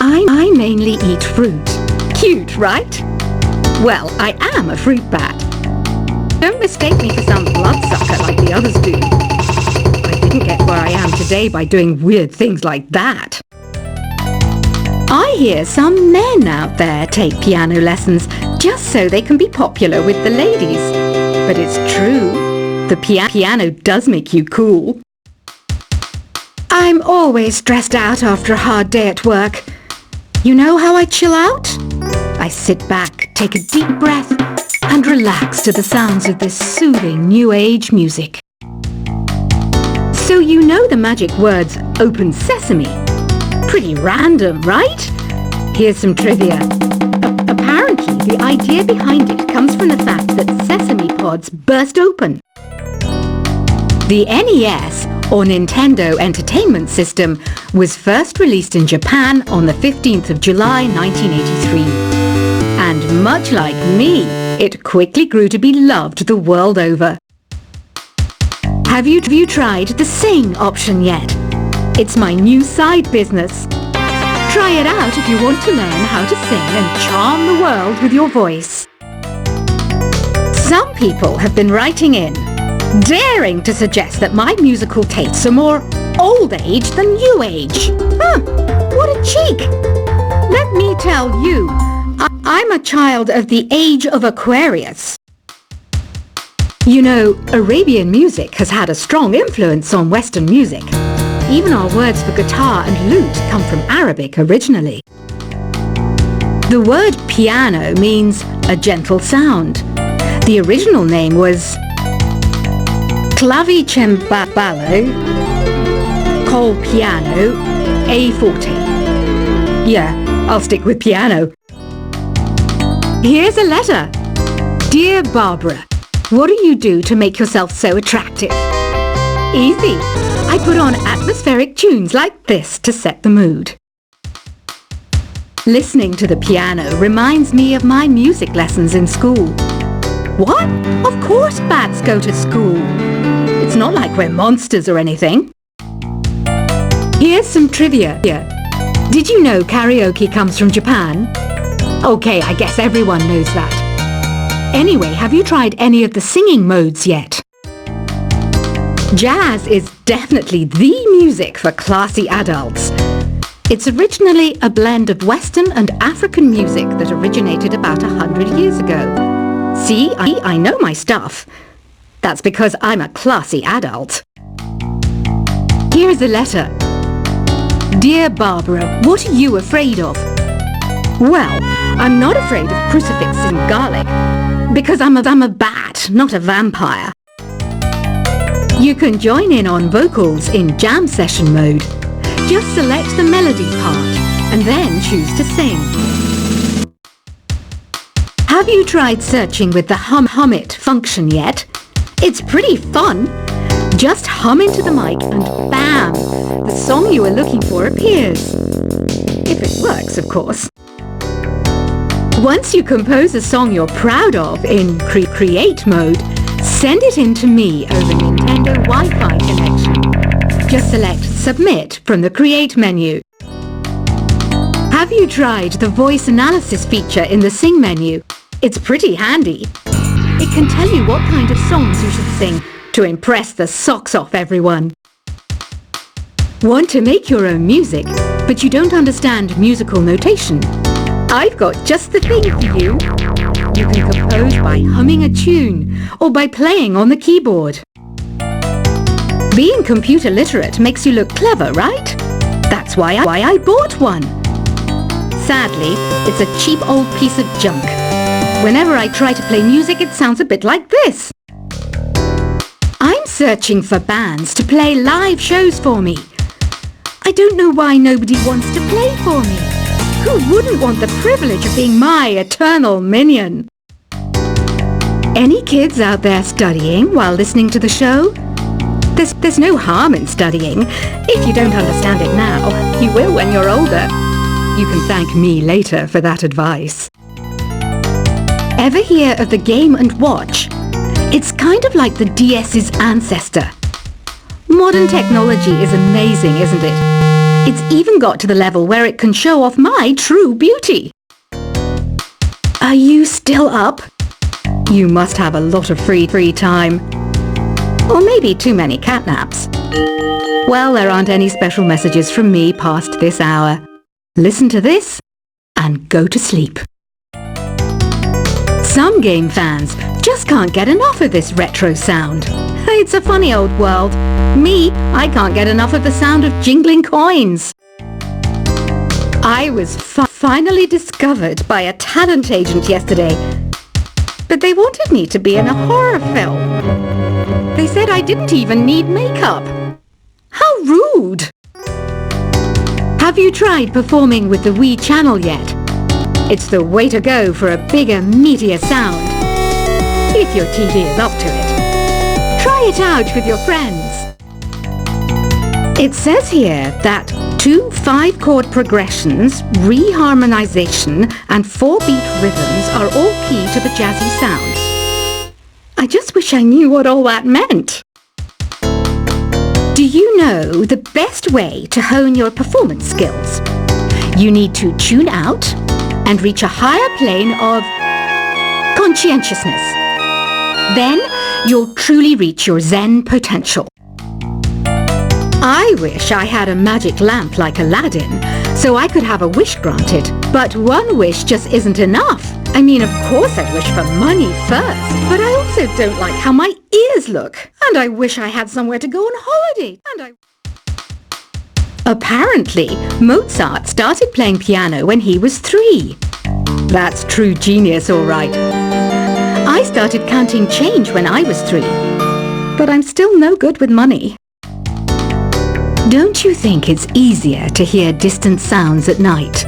I mainly eat fruit. Cute, right? Well, I am a fruit bat. Don't mistake me for some bloodsucker like the others do. I didn't get where I am today by doing weird things like that. I hear some men out there take piano lessons just so they can be popular with the ladies. But it's true, the piano does make you cool. I'm always stressed out after a hard day at work. You know how I chill out? I sit back, take a deep breath, and relax to the sounds of this soothing new age music. So you know the magic words "open sesame"? Pretty random, right? Here's some trivia. Apparently, the idea behind it comes from the fact that sesame pods burst open. The NES, or Nintendo Entertainment System, was first released in Japan on the 15th of July 1983. And much like me, it quickly grew to be loved the world over. Have you tried the Sing option yet? It's my new side business. Try it out if you want to learn how to sing and charm the world with your voice. Some people have been writing in, daring to suggest that my musical tastes are more old age than new age. What a cheek! Let me tell you, I'm a child of the age of Aquarius. You know, Arabian music has had a strong influence on Western music. Even our words for guitar and lute come from Arabic originally. The word piano means a gentle sound. The original name was Clavicembalo col piano a forte. Yeah, I'll stick with piano. Here's a letter. Dear Barbara, what do you do to make yourself so attractive? Easy. I put on atmospheric tunes like this to set the mood. Listening to the piano reminds me of my music lessons in school. What? Of course bats go to school. It's not like we're monsters or anything. Here's some trivia. Did you know karaoke comes from Japan? Okay, I guess everyone knows that. Anyway, have you tried any of the singing modes yet? Jazz is definitely the music for classy adults. It's originally a blend of Western and African music that originated about 100 years ago. See, I know my stuff. That's because I'm a classy adult. Here's a letter. Dear Barbara, what are you afraid of? Well, I'm not afraid of crucifix and garlic, because I'm a bat, not a vampire. You can join in on vocals in jam session mode. Just select the melody part and then choose to sing. Have you tried searching with the hum it function yet? It's pretty fun. Just hum into the mic and bam! The song you were looking for appears. If it works, of course. Once you compose a song you're proud of in create mode, send it in to me over Nintendo Wi-Fi connection. Just select Submit from the Create menu. Have you tried the voice analysis feature in the Sing menu? It's pretty handy. It can tell you what kind of songs you should sing to impress the socks off everyone. Want to make your own music, but you don't understand musical notation? I've got just the thing for you. You can compose by humming a tune or by playing on the keyboard. Being computer literate makes you look clever, right? That's why I bought one. Sadly, it's a cheap old piece of junk. Whenever I try to play music, it sounds a bit like this. I'm searching for bands to play live shows for me. I don't know why nobody wants to play for me. Who wouldn't want the privilege of being my eternal minion? Any kids out there studying while listening to the show? There's no harm in studying. If you don't understand it now, you will when you're older. You can thank me later for that advice. Ever hear of the Game & Watch? It's kind of like the DS's ancestor. Modern technology is amazing, isn't it? It's even got to the level where it can show off my true beauty. Are you still up? You must have a lot of free time. Or maybe too many catnaps. Well, there aren't any special messages from me past this hour. Listen to this and go to sleep. Some game fans just can't get enough of this retro sound. It's a funny old world. Me, I can't get enough of the sound of jingling coins. I was finally discovered by a talent agent yesterday, but they wanted me to be in a horror film. They said I didn't even need makeup. How rude! Have you tried performing with the Wii channel yet? It's the way to go for a bigger, meatier sound. If your TV is up to it. Try it out with your friends. It says here that 2 5-chord progressions, reharmonization, and 4-beat rhythms are all key to the jazzy sound. I just wish I knew what all that meant. Do you know the best way to hone your performance skills? You need to tune out and reach a higher plane of conscientiousness. Then you'll truly reach your Zen potential. I wish I had a magic lamp like Aladdin, so I could have a wish granted. But one wish just isn't enough. I mean, of course I'd wish for money first, but I also don't like how my ears look. And I wish I had somewhere to go on holiday. Apparently, Mozart started playing piano when he was 3. That's true genius, all right. I started counting change when I was 3, but I'm still no good with money. Don't you think it's easier to hear distant sounds at night?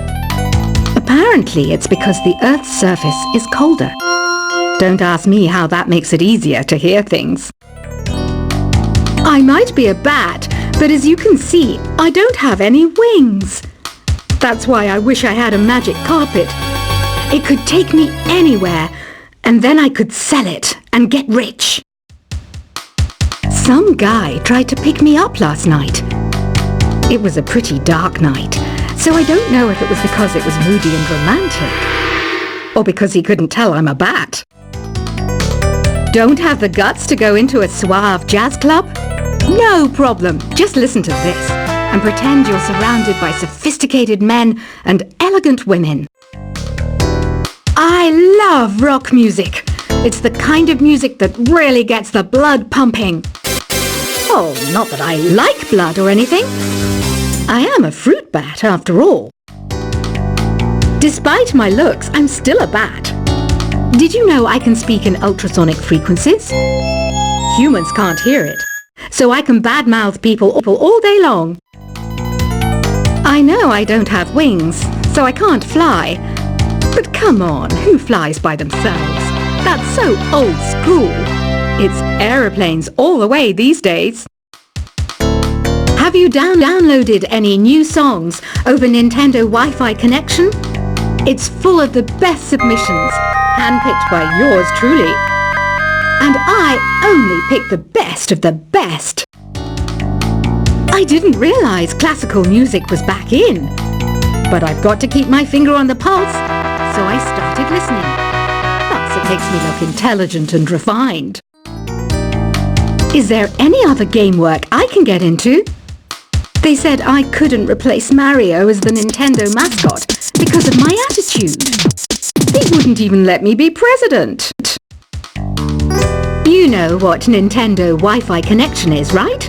Apparently it's because the Earth's surface is colder. Don't ask me how that makes it easier to hear things. I might be a bat, but as you can see, I don't have any wings. That's why I wish I had a magic carpet. It could take me anywhere, and then I could sell it and get rich. Some guy tried to pick me up last night. It was a pretty dark night, so I don't know if it was because it was moody and romantic, or because he couldn't tell I'm a bat. Don't have the guts to go into a suave jazz club? No problem. Just listen to this and pretend you're surrounded by sophisticated men and elegant women. I love rock music. It's the kind of music that really gets the blood pumping. Oh, not that I like blood or anything. I am a fruit bat after all. Despite my looks, I'm still a bat. Did you know I can speak in ultrasonic frequencies? Humans can't hear it, so I can badmouth people all day long. I know I don't have wings, so I can't fly. But come on, who flies by themselves? That's so old school. It's aeroplanes all the way these days. Have you downloaded any new songs over Nintendo Wi-Fi connection? It's full of the best submissions, handpicked by yours truly. And I only pick the best of the best. I didn't realize classical music was back in. But I've got to keep my finger on the pulse, so I started listening. Plus, it makes me look intelligent and refined. Is there any other game work I can get into? They said I couldn't replace Mario as the Nintendo mascot because of my attitude. They wouldn't even let me be president. You know what Nintendo Wi-Fi connection is, right?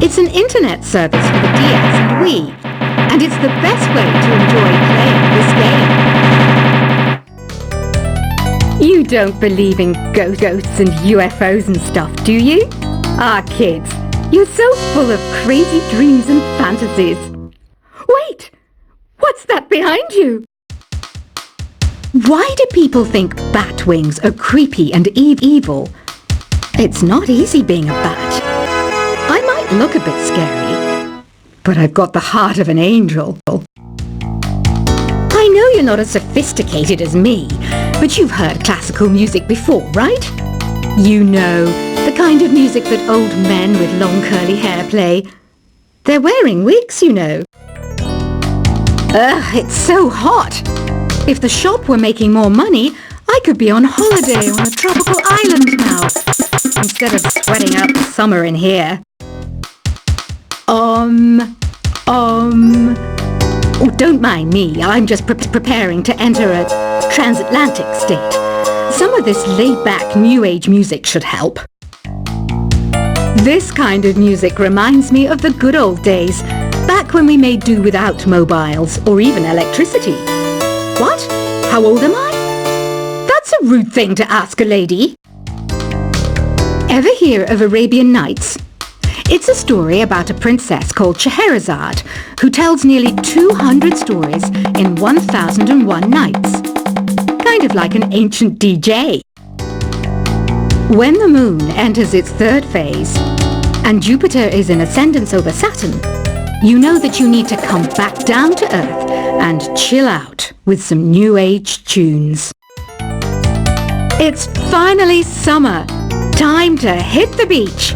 It's an internet service for the DS and Wii, and it's the best way to enjoy playing this game. You don't believe in ghosts and UFOs and stuff, do you? Ah, kids. You're so full of crazy dreams and fantasies. Wait! What's that behind you? Why do people think bat wings are creepy and evil? It's not easy being a bat. I might look a bit scary, but I've got the heart of an angel. I know you're not as sophisticated as me, but you've heard classical music before, right? You know, the kind of music that old men with long curly hair play. They're wearing wigs, you know. Ugh, it's so hot. If the shop were making more money, I could be on holiday on a tropical island now, instead of sweating out the summer in here. Oh, don't mind me. I'm just preparing to enter a transatlantic state. Some of this laid-back New Age music should help. This kind of music reminds me of the good old days, back when we made do without mobiles or even electricity. What? How old am I? That's a rude thing to ask a lady. Ever hear of Arabian Nights? It's a story about a princess called Scheherazade who tells nearly 200 stories in 1001 nights. Kind of like an ancient DJ. When the moon enters its third phase and Jupiter is in ascendance over Saturn, you know that you need to come back down to Earth and chill out with some New Age tunes. It's finally summer. Time to hit the beach.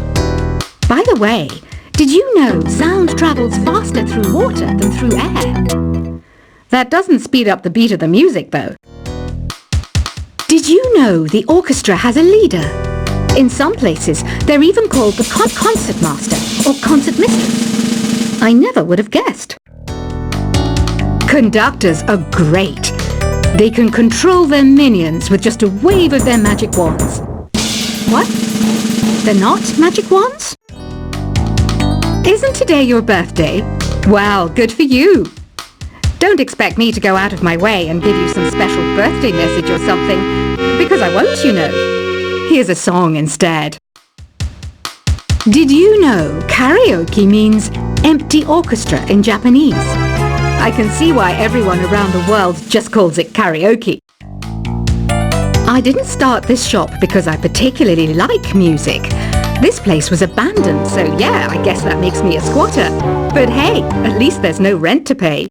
By the way, did you know sound travels faster through water than through air? That doesn't speed up the beat of the music, though. Did you know the orchestra has a leader? In some places, they're even called the concert master or concert mistress. I never would have guessed. Conductors are great. They can control their minions with just a wave of their magic wands. What? They're not magic wands? Isn't today your birthday? Well, good for you. Don't expect me to go out of my way and give you some special birthday message or something, because I won't, you know. Here's a song instead. Did you know karaoke means empty orchestra in Japanese? I can see why everyone around the world just calls it karaoke. I didn't start this shop because I particularly like music. This place was abandoned, so yeah, I guess that makes me a squatter. But hey, at least there's no rent to pay.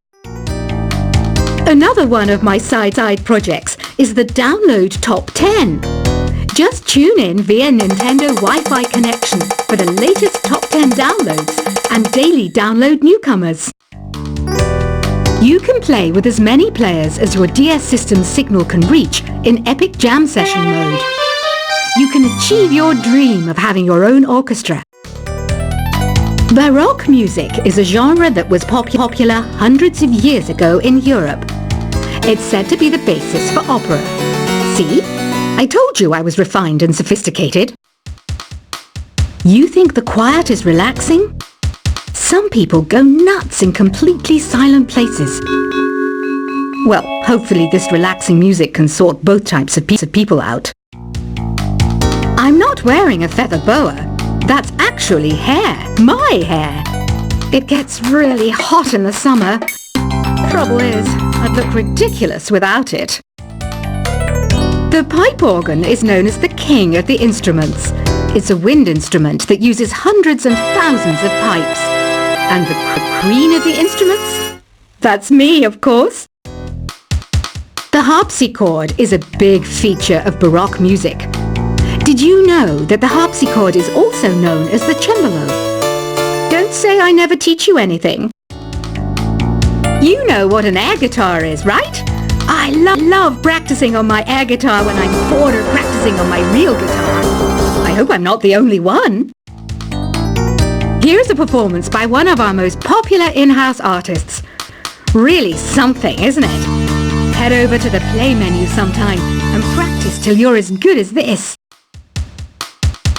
Another one of my side projects is the Download Top 10. Just tune in via Nintendo Wi-Fi connection for the latest Top 10 downloads and daily download newcomers. You can play with as many players as your DS system's signal can reach in Epic Jam Session mode. You can achieve your dream of having your own orchestra. Baroque music is a genre that was popular hundreds of years ago in Europe. It's said to be the basis for opera. See? I told you I was refined and sophisticated. You think the quiet is relaxing? Some people go nuts in completely silent places. Well, hopefully this relaxing music can sort both types of people out. I'm not wearing a feather boa. That's actually hair. My hair. It gets really hot in the summer. Trouble is, I'd look ridiculous without it. The pipe organ is known as the king of the instruments. It's a wind instrument that uses hundreds and thousands of pipes. And the queen of the instruments? That's me, of course. The harpsichord is a big feature of Baroque music. Did you know that the harpsichord is also known as the cembalo? Don't say I never teach you anything. You know what an air guitar is, right? I love practicing on my air guitar when I'm bored of practicing on my real guitar. I hope I'm not the only one. Here's a performance by one of our most popular in-house artists. Really something, isn't it? Head over to the play menu sometime and practice till you're as good as this.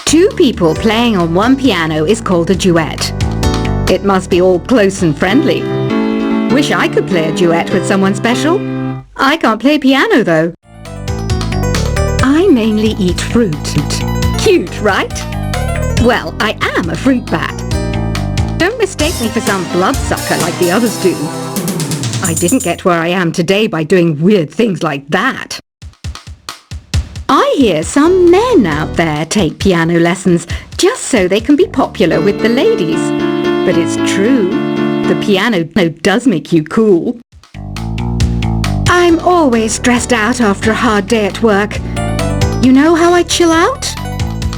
Two people playing on one piano is called a duet. It must be all close and friendly. Wish I could play a duet with someone special. I can't play piano though. I mainly eat fruit. Cute, right? Well, I am a fruit bat. Don't mistake me for some bloodsucker like the others do. I didn't get where I am today by doing weird things like that. I hear some men out there take piano lessons just so they can be popular with the ladies. But it's true. The piano does make you cool. I'm always stressed out after a hard day at work. You know how I chill out?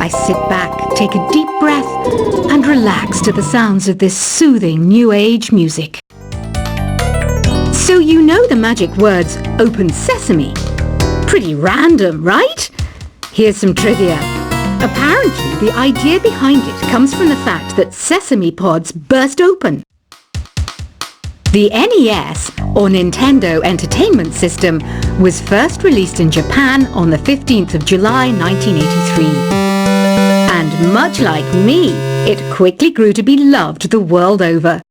I sit back, take a deep breath, and relax to the sounds of this soothing New Age music. So you know the magic words Open Sesame. Pretty random, right? Here's some trivia. Apparently, the idea behind it comes from the fact that sesame pods burst open. The NES, or Nintendo Entertainment System, was first released in Japan on the 15th of July 1983. And much like me, it quickly grew to be loved the world over.